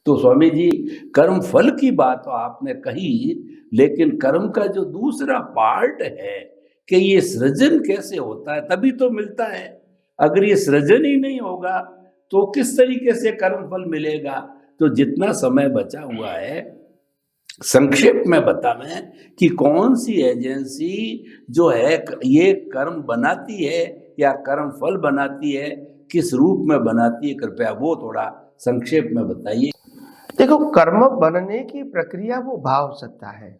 तो स्वामी जी, कर्म फल की बात तो आपने कही, लेकिन कर्म का जो दूसरा पार्ट है कि ये सृजन कैसे होता है, तभी तो मिलता है। अगर ये सृजन ही नहीं होगा तो किस तरीके से कर्म फल मिलेगा? तो जितना समय बचा हुआ है, संक्षेप में बता मैं कि कौन सी एजेंसी जो है ये कर्म बनाती है या कर्म फल बनाती है, किस रूप में बनाती है, कृपया वो थोड़ा संक्षेप में बताइए। देखो, कर्म बनने की प्रक्रिया वो भाव सत्ता है।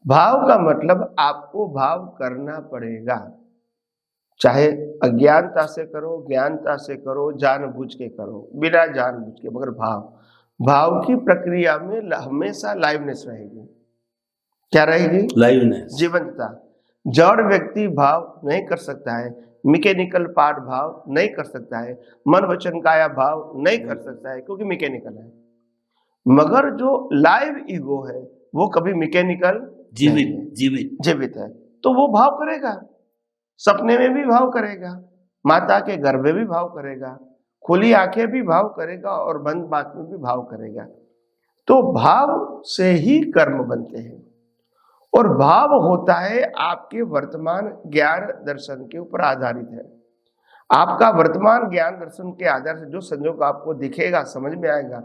भाव का मतलब आपको भाव करना पड़ेगा, चाहे अज्ञानता से करो, ज्ञानता से करो, जानबूझ के करो, बिना जानबूझ के, मगर भाव की प्रक्रिया में हमेशा लाइवनेस रहेगी। क्या रहेगी? लाइवनेस, जीवंतता। जड़ व्यक्ति भाव नहीं कर सकता है, मैकेनिकल पार्ट भाव नहीं कर सकता है, मन वचन काया भाव नहीं कर सकता है, क्योंकि मैकेनिकल है। मगर जो लाइव ईगो है वो कभी मैकेनिकल जीवित है, तो वो भाव करेगा। सपने में भी भाव करेगा, माता के गर्भ में भी भाव करेगा, खुली आंखें भी भाव करेगा और बंद आंख में भी भाव करेगा। तो भाव से ही कर्म बनते हैं, और भाव होता है आपके वर्तमान ज्ञान दर्शन के ऊपर आधारित है। आपका वर्तमान ज्ञान दर्शन के आधार से जो संयोग आपको दिखेगा, समझ में आएगा,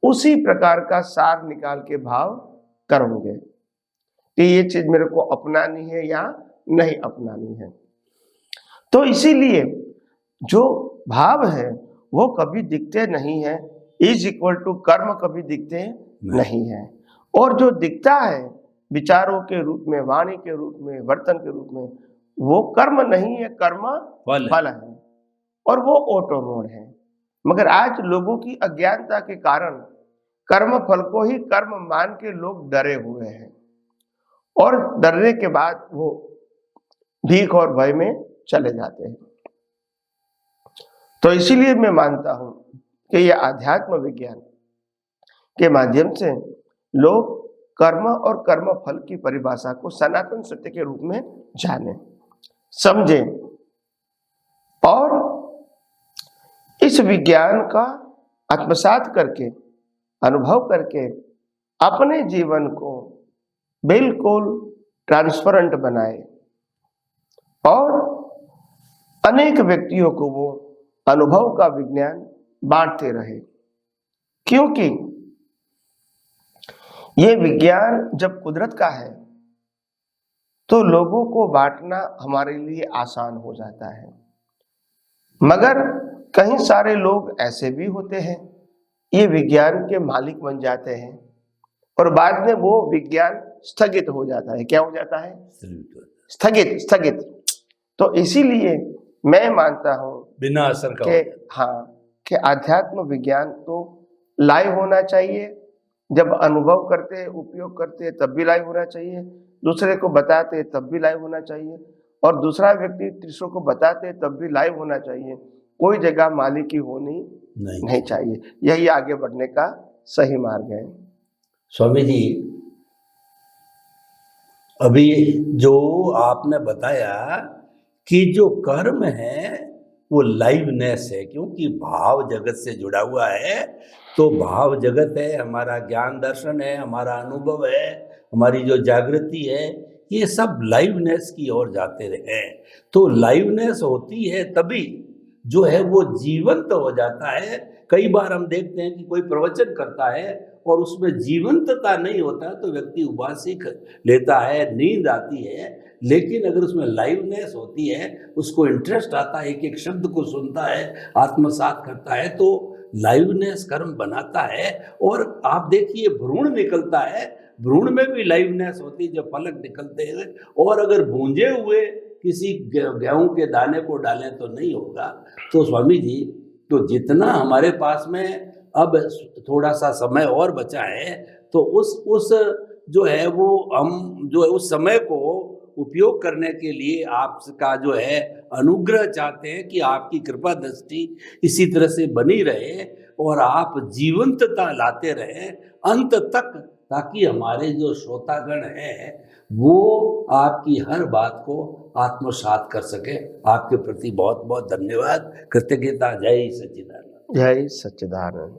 उसी प्रकार का सार निकाल के भाव करोगे कि ये चीज मेरे को अपनानी है या नहीं अपनानी है। तो इसीलिए जो भाव है वो कभी दिखते नहीं है, इज इक्वल टू कर्म कभी दिखते नहीं है। और जो दिखता है विचारों के रूप में, वाणी के रूप में, वर्तन के रूप में, वो कर्म नहीं है, कर्म फल है, और वो ऑटो मोड है। मगर आज लोगों की अज्ञानता के कारण कर्म फल को ही कर्म मान के लोग डरे हुए हैं, और डरने के बाद वो भीख और भय में चले जाते हैं। तो इसीलिए मैं मानता हूं कि यह आध्यात्म विज्ञान के माध्यम से लोग कर्म और कर्म फल की परिभाषा को सनातन सत्य के रूप में जाने, समझे, और इस विज्ञान का आत्मसात करके, अनुभव करके अपने जीवन को बिल्कुल ट्रांसपेरेंट बनाए, और अनेक व्यक्तियों को वो अनुभव का विज्ञान बांटते रहे। क्योंकि ये विज्ञान जब कुदरत का है तो लोगों को बांटना हमारे लिए आसान हो जाता है। मगर कई सारे लोग ऐसे भी होते हैं, ये विज्ञान के मालिक बन जाते हैं, और बाद में वो विज्ञान स्थगित हो जाता है। क्या हो जाता है? स्थगित। तो इसीलिए मैं मानता हूं बिना असर का कि आध्यात्म विज्ञान तो लाइव होना चाहिए। जब अनुभव करते हैं, उपयोग करते हैं, तब भी लाइव होना चाहिए। दूसरे को बताते हैं तब भी लाइव होना चाहिए, और दूसरा व्यक्ति तीसरों को बताते हैं तब भी लाइव होना चाहिए। कोई जगह मालिकी होनी नहीं चाहिए। यही आगे बढ़ने का सही मार्ग है। स्वामी जी, अभी जो आपने बताया कि जो कर्म है वो लाइवनेस है, क्योंकि भाव जगत से जुड़ा हुआ है। तो भाव जगत है, हमारा ज्ञान दर्शन है, हमारा अनुभव है, हमारी जो जागृति है, ये सब लाइवनेस की ओर जाते रहे। तो लाइवनेस होती है तभी जो है वो जीवंत हो जाता है। कई बार हम देखते हैं कि कोई प्रवचन करता है और उसमें जीवंतता नहीं होता तो व्यक्ति उबासी लेता है, नींद आती है। लेकिन अगर उसमें लाइवनेस होती है, उसको इंटरेस्ट आता है, एक एक शब्द को सुनता है, आत्मसात करता है, तो लाइवनेस कर्म बनाता है। और आप देखिए भ्रूण निकलता है, भ्रूण में भी लाइवनेस होती है, जब पलक निकलते हैं। और अगर भूंजे हुए किसी गेहूं के दाने को डालें तो नहीं होगा। तो स्वामी जी, तो जितना हमारे पास में अब थोड़ा सा समय और बचा है, तो उस जो है वो हम जो है उस समय को उपयोग करने के लिए आपका जो है अनुग्रह चाहते हैं कि आपकी कृपा दृष्टि इसी तरह से बनी रहे और आप जीवंतता लाते रहें अंत तक, ताकि हमारे जो श्रोतागण हैं वो आपकी हर बात को आत्मसात कर सके। आपके प्रति बहुत बहुत धन्यवाद, कृतज्ञता। जय सच्चिदानंद। जय सच्चिदानंद।